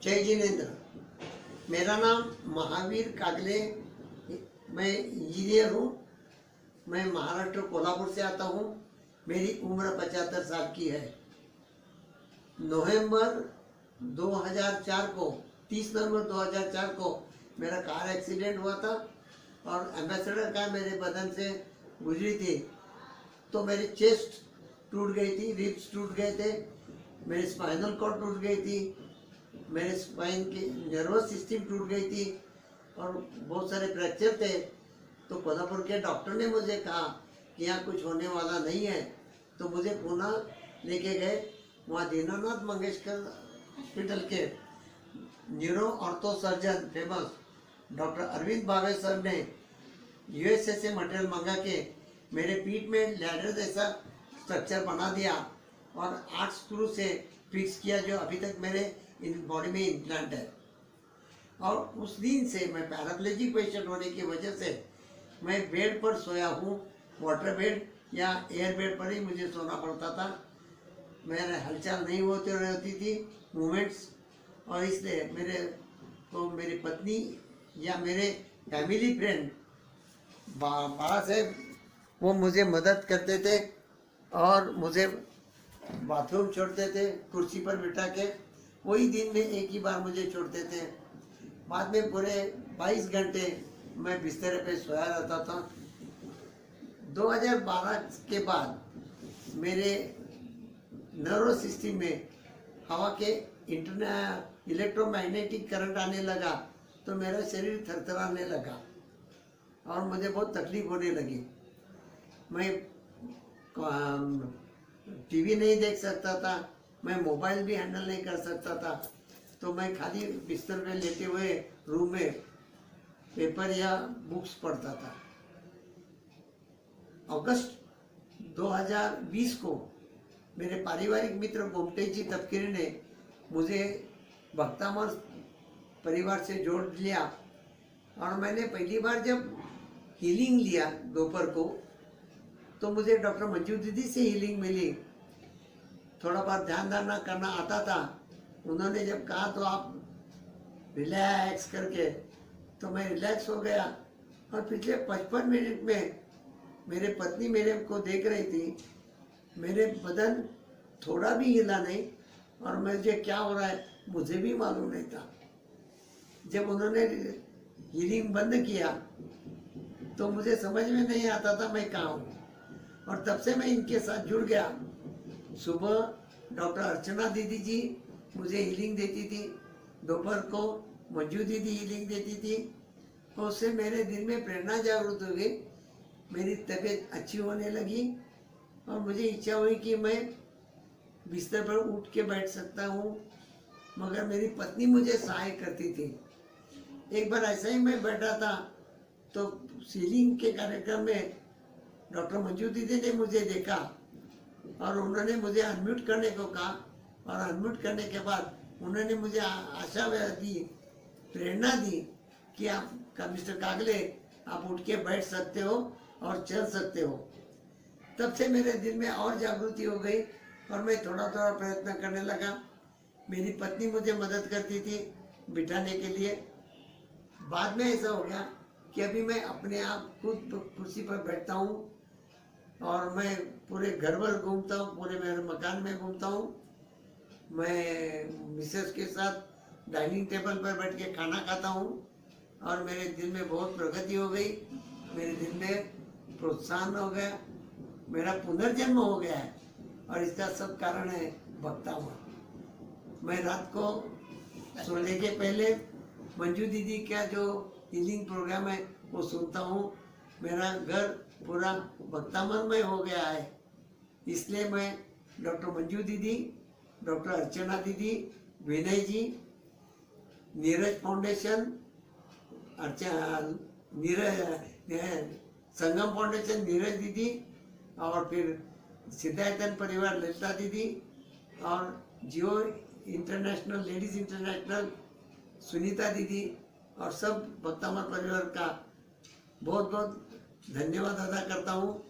जय जिनेन्द्र। मेरा नाम महावीर कागले, मैं इंजीनियर हूँ। मैं महाराष्ट्र कोल्हापुर से आता हूँ। मेरी उम्र 75 साल की है। नवंबर 2004 को 30 नवंबर 2004 को मेरा कार एक्सीडेंट हुआ था और एम्बेसडर कार मेरे बदन से गुजरी थी। तो मेरी चेस्ट टूट गई थी, रिब्स टूट गए थे, मेरी स्पाइनल कॉर्ड टूट गई थी, मेरे स्पाइन की नर्वस सिस्टम टूट गई थी और बहुत सारे फ्रैक्चर थे। तो कोल्हापुर के डॉक्टर ने मुझे कहा कि यहाँ कुछ होने वाला नहीं है, तो मुझे पुणे लेके गए। वहाँ दीनानाथ मंगेशकर हॉस्पिटल के neuro ortho surgeon famous doctor Arvind Bhave sir ने यूएसए से मटेरियल मंगा के मेरे पीठ में लैडर जैसा स्ट्रक्चर बना दिया और 8 स्क्रू से फिक्स किया, जो अभी तक मेरे इन बॉडी में इम्प्लांट है। और उस दिन से मैं पैराप्लेजिक पेशेंट होने की वजह से मैं बेड पर सोया हूँ। वाटर बेड या एयर बेड पर ही मुझे सोना पड़ता था। मेरे हलचल नहीं होती थी, मूवमेंट्स। और इसलिए मेरी पत्नी या मेरे फैमिली फ्रेंड बाबा से वो मुझे मदद करते थे और मुझे बाथरूम छोड़ते थे कुर्सी पर बिठा के। वही दिन में एक ही बार मुझे छोड़ते थे। बाद में पूरे 22 घंटे मैं बिस्तर पे सोया रहता था। 2012 के बाद मेरे नर्वस सिस्टम में हवा के इलेक्ट्रोमैग्नेटिक करंट आने लगा, तो मेरा शरीर थरथराने लगा और मुझे बहुत तकलीफ होने लगी। मैं टीवी नहीं देख सकता था, मैं मोबाइल भी हैंडल नहीं कर सकता था। तो मैं खाली बिस्तर पे लेटे हुए रूम में पेपर या बुक्स पढ़ता था। अगस्त 2020 को मेरे पारिवारिक मित्र गोमटे जी तपकिरी ने मुझे भक्तामर परिवार से जोड़ लिया और मैंने पहली बार जब हीलिंग लिया दोपहर को, तो मुझे डॉक्टर मंजू दीदी से हीलिंग मिली। थोड़ा बहुत ध्यान धारणा करना आता था। उन्होंने जब कहा तो आप रिलैक्स करके, तो मैं रिलैक्स हो गया। और पिछले 55 मिनट में मेरे पत्नी मेरे को देख रही थी, मेरे बदन थोड़ा भी हिला नहीं और मुझे क्या हो रहा है मुझे भी मालूम नहीं था। जब उन्होंने हीलिंग बंद किया तो मुझे समझ में नहीं आता था मैं कहाँ हूँ, और तब से मैं इनके साथ जुड़ गया। सुबह डॉक्टर अर्चना दीदी जी मुझे हीलिंग देती थी, दोपहर को मंजू दीदी हीलिंग देती थी। और उससे मेरे दिल में प्रेरणा जागृत हो गई, मेरी तबीयत अच्छी होने लगी और मुझे इच्छा हुई कि मैं बिस्तर पर उठ के बैठ सकता हूँ। मगर मेरी पत्नी मुझे सहाय करती थी। एक बार ऐसा ही मैं बैठा था तो हीलिंग के कार्यक्रम में डॉक्टर मंजू दीदी ने मुझे देखा और उन्होंने मुझे अनम्यूट करने को कहा, और अनम्यूट करने के बाद उन्होंने मुझे आशा दी, प्रेरणा दी कि आप मिस्टर कागले आप उठ के बैठ सकते हो और चल सकते हो। तब से मेरे दिल में और जागृति हो गई और मैं थोड़ा थोड़ा प्रयत्न करने लगा। मेरी पत्नी मुझे मदद करती थी बिठाने के लिए। बाद में ऐसा हो गया कि अभी मैं अपने आप खुद कुर्सी पर बैठता हूँ और मैं पूरे घर भर घूमता हूँ, पूरे मेरे मकान में घूमता हूँ। मैं मिसेस के साथ डाइनिंग टेबल पर बैठ के खाना खाता हूँ और मेरे दिल में बहुत प्रगति हो गई, मेरे दिल में प्रोत्साहन हो गया, मेरा पुनर्जन्म हो गया है। और इसका सब कारण है भक्तामर। मैं रात को सोने के पहले मंजू दीदी का जो हीलिंग प्रोग्राम है वो सुनता हूँ। मेरा घर पूरा भक्तामरमय हो गया है। इसलिए मैं डॉक्टर मंजू दीदी, डॉक्टर अर्चना दीदी, विनय जी, नीरज फाउंडेशन, संगम फाउंडेशन नीरज दीदी, और फिर सिद्धायतन परिवार ललिता दीदी, और जियो इंटरनेशनल लेडीज इंटरनेशनल सुनीता दीदी, और सब भक्तामर परिवार का बहुत बहुत धन्यवाद अदा करता हूँ।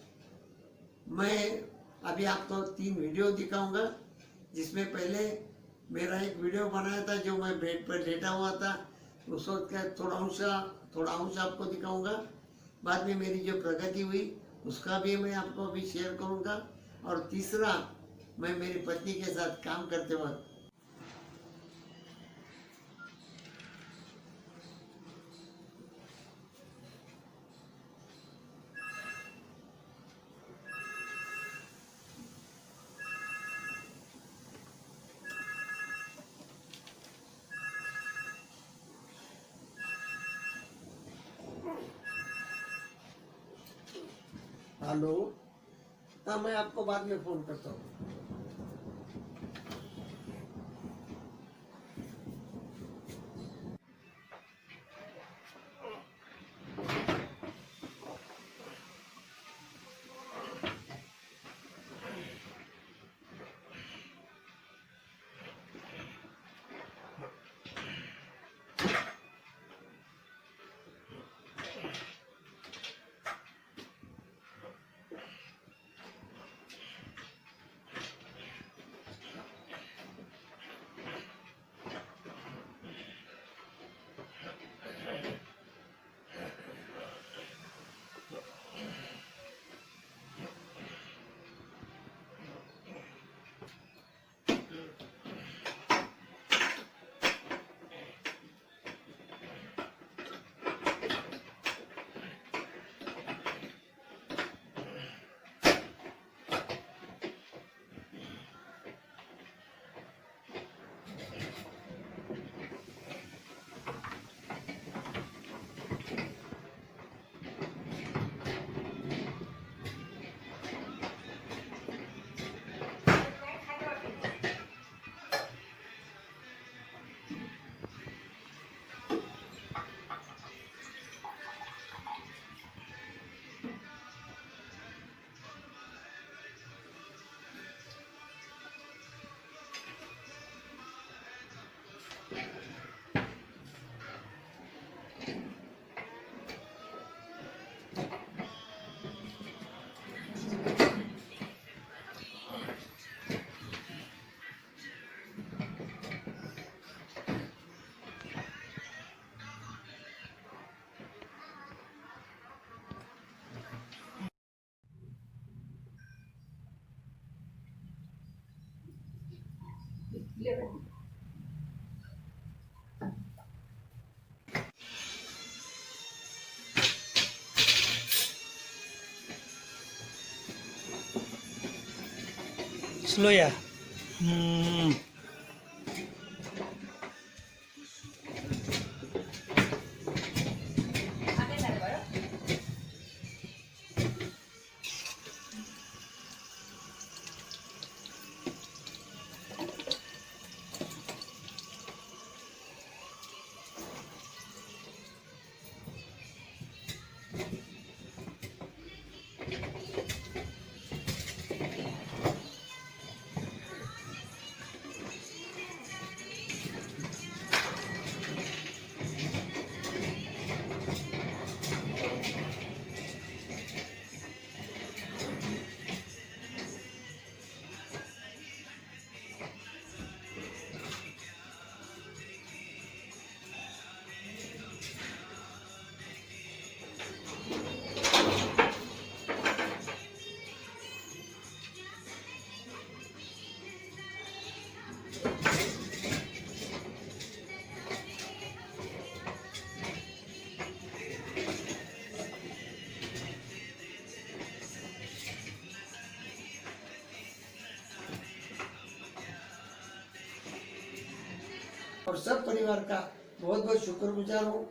मैं अभी आपको 3 वीडियो दिखाऊंगा, जिसमें पहले मेरा एक वीडियो बनाया था जो मैं बेड पर लेटा हुआ था, उस वक्त का थोड़ा अंश आपको दिखाऊंगा। बाद में मेरी जो प्रगति हुई उसका भी मैं आपको अभी शेयर करूंगा। और तीसरा, मैं मेरी पत्नी के साथ काम करते वक्त हेलो, हाँ मैं आपको बाद में फोन करता हूँ। Slow ya. Hmm. और सब परिवार का बहुत बहुत शुक्रगुजार हूँ।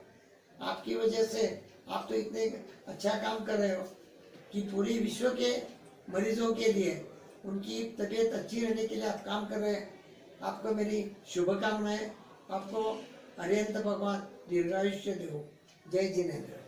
आपकी वजह से आप तो इतने अच्छा काम कर रहे हो कि पूरी विश्व के मरीजों के लिए उनकी तबीयत अच्छी रहने के लिए आप काम कर रहे हैं। आपको मेरी शुभकामनाएं। आपको हरियंत भगवान दीर्घायुष्य दे। जय जिनेन्द्र।